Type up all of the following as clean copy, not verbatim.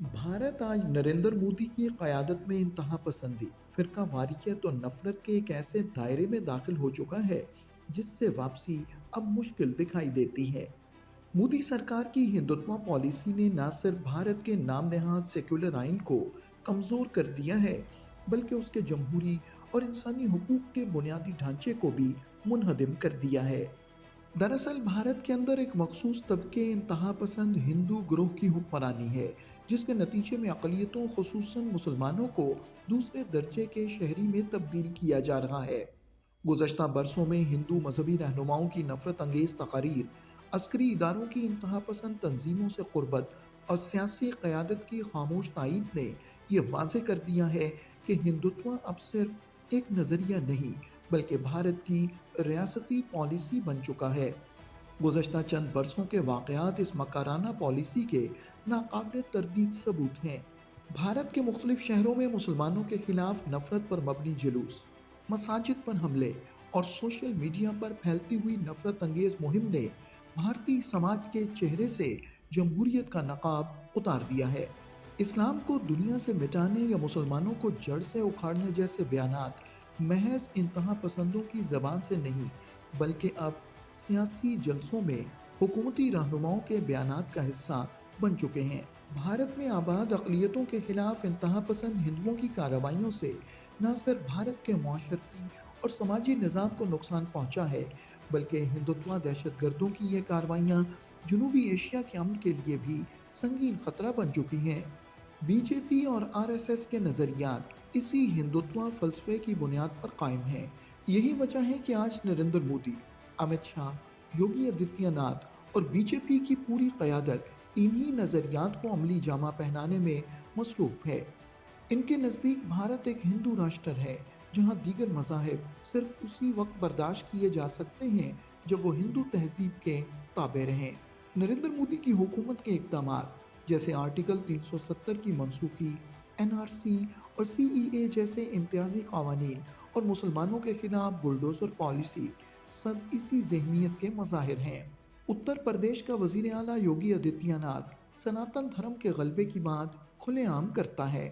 भारत आज नरेंद्र मोदी की क़यादत में इंतहा पसंदी, फ़िरका वारियत और नफ़रत के एक ऐसे दायरे में दाखिल हो चुका है जिससे वापसी अब मुश्किल दिखाई देती है। मोदी सरकार की हिंदुत्व पॉलिसी ने न सिर्फ भारत के नाम नहाद सेक्युलर आइन को कमज़ोर कर दिया है, बल्कि उसके जमहूरी और इंसानी हुकूक के बुनियादी ढांचे को भी मुनहदम कर दिया है। दरअसल भारत के अंदर एक मखसूस तबके इंतहा पसंद हिंदू ग्रोह की हुक्मरानी है, जिसके नतीजे में अक़लियतों ख़ुसूसन मुसलमानों को दूसरे दर्जे के शहरी में तब्दील किया जा रहा है। गुज़श्ता बरसों में हिंदू मजहबी रहनुमाओं की नफरत अंगेज़ तकारीर, अस्करी इदारों की इंतहा पसंद तंजीमों से क़ुर्बत और सियासी क़यादत की खामोश तायीद ने यह वाज़े कर दिया है कि हिंदुत्व अब सिर्फ एक नज़रिया नहीं, बल्कि भारत की रियासती पॉलिसी बन चुका है। गुज़श्ता चंद बरसों के वाक़यात इस मकाराना पॉलिसी के नाकाबिल तरदीद सबूत हैं। भारत के मुख्तलिफ शहरों में मुसलमानों के खिलाफ नफरत पर मबनी जुलूस, मसाजिद पर हमले और सोशल मीडिया पर फैलती हुई नफरत अंगेज मुहिम ने भारतीय समाज के चेहरे से जमहूरियत का नकाब उतार दिया है। इस्लाम को दुनिया से मिटाने या मुसलमानों को जड़ से उखाड़ने जैसे बयानात महज इंतहा पसंदों की जबान से नहीं, बल्कि अब सियासी जलसों में हुकूमती रहनुमाओं के बयानात का हिस्सा बन चुके हैं। भारत में आबाद अक़लियतों के खिलाफ इंतहा पसंद हिंदुओं की कार्रवाइयों से न सिर्फ भारत के माशरती और समाजी निज़ाम को नुकसान पहुंचा है, बल्कि हिंदुत्व दहशत गर्दों की ये कार्रवाइयाँ जनूबी एशिया के अमन के लिए भी संगीन खतरा बन चुकी हैं। बीजेपी और आरएसएस के नज़रियात इसी हिंदुत्व फ़लसफ़े की बुनियाद पर कायम हैं। यही वजह है कि आज नरेंद्र मोदी, अमित शाह, योगी आदित्यनाथ और बीजेपी की पूरी क़यादत इन्हीं नज़रियात को अमली जामा पहनाने में मसरूफ़ है। इनके नज़दीक भारत एक हिंदू राष्ट्र है, जहाँ दीगर मज़ाहिब सिर्फ उसी वक्त बर्दाश्त किए जा सकते हैं जब वो हिंदू तहजीब के ताबे रहें। नरेंद्र मोदी की हुकूमत के इक़दामात जैसे आर्टिकल 370 की मनसूखी, एनआरसी और सीईए जैसे इम्तियाजी कावानीन और मुसलमानों के खिलाफ बुलडोज़र पॉलिसी सब इसी ज़हनीत के मज़ाहिर हैं। उत्तर प्रदेश का वज़ीर आला योगी आदित्यनाथ सनातन धर्म के गलबे की बात खुलेआम करता है।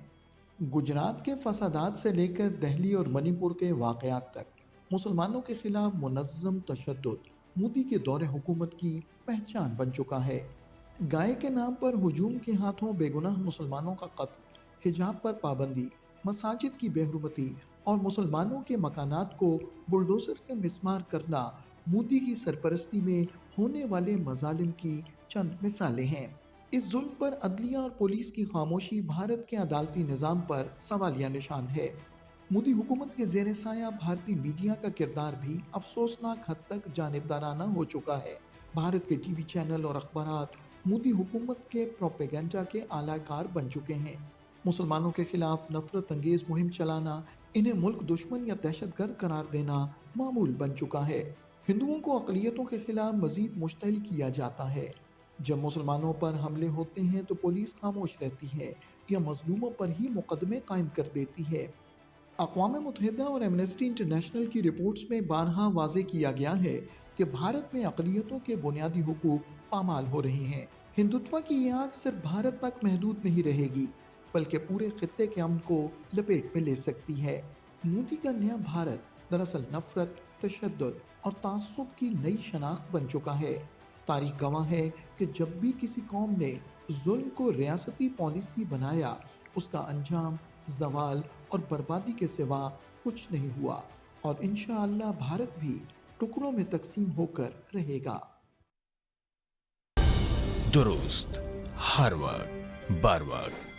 गुजरात के फसादात से लेकर दिल्ली और मणिपुर के वाक़यात तक मुसलमानों के खिलाफ मुनज़्ज़म तशद्दुद मोदी के दौरे हुकूमत की पहचान बन चुका है। गाय के नाम पर हुजूम के हाथों बेगुनाह मुसलमानों का कत्ल, हिजाब पर पाबंदी, मसाजिद की बेहुरमती और मुसलमानों के मकानात को बुलडोज़र से मिस्मार करना मोदी की सरपरस्ती में होने वाले मज़ालिम की चंद मिसालें हैं। इस जुल्म पर अदलिया और पुलिस की खामोशी भारत के अदालती निज़ाम पर सवालिया निशान है। मोदी हुकूमत के ज़ेर साया भारतीय मीडिया का किरदार भी अफसोसनाक हद तक जानिबदाराना हो चुका है। भारत के टीवी चैनल और अखबारात मोदी हुकूमत के प्रोपेगेंडा के आलाकार बन चुके हैं। मुसलमानों के खिलाफ नफरत अंगेज मुहिम चलाना, इन्हें मुल्क दुश्मन या दहशतगर्द करार देना मामूल बन चुका है। हिंदुओं को अक़लियतों के खिलाफ मजीद मुश्तइल किया जाता है। जब मुसलमानों पर हमले होते हैं तो पुलिस खामोश रहती है या मजलूमों पर ही मुकदमे कायम कर देती है। अक़वाम मुत्तहिदा और एमनेस्टी इंटरनेशनल की रिपोर्ट्स में बारहा वाज़े किया गया है कि भारत में अक़लियतों के बुनियादी हुकूक पामाल हो रहे हैं। हिंदुत्व की ये आग सिर्फ भारत तक महदूद नहीं रहेगी, बल्कि पूरे खित्ते के अमन को लपेट में ले सकती है। मोदी का नया भारत दरअसल नफरत, तशद्दुद और तासुब की नई शनाख्त बन चुका है। तारीख गवाह है कि जब भी किसी कौम ने जुल्म को रियासती पॉलिसी बनाया, उसका अंजाम ज़वाल और बर्बादी के सिवा कुछ नहीं हुआ, और इंशाअल्लाह भारत भी टुकड़ों में तकसीम होकर रहेगा। दुरुस्त हर वक्त बर वक्त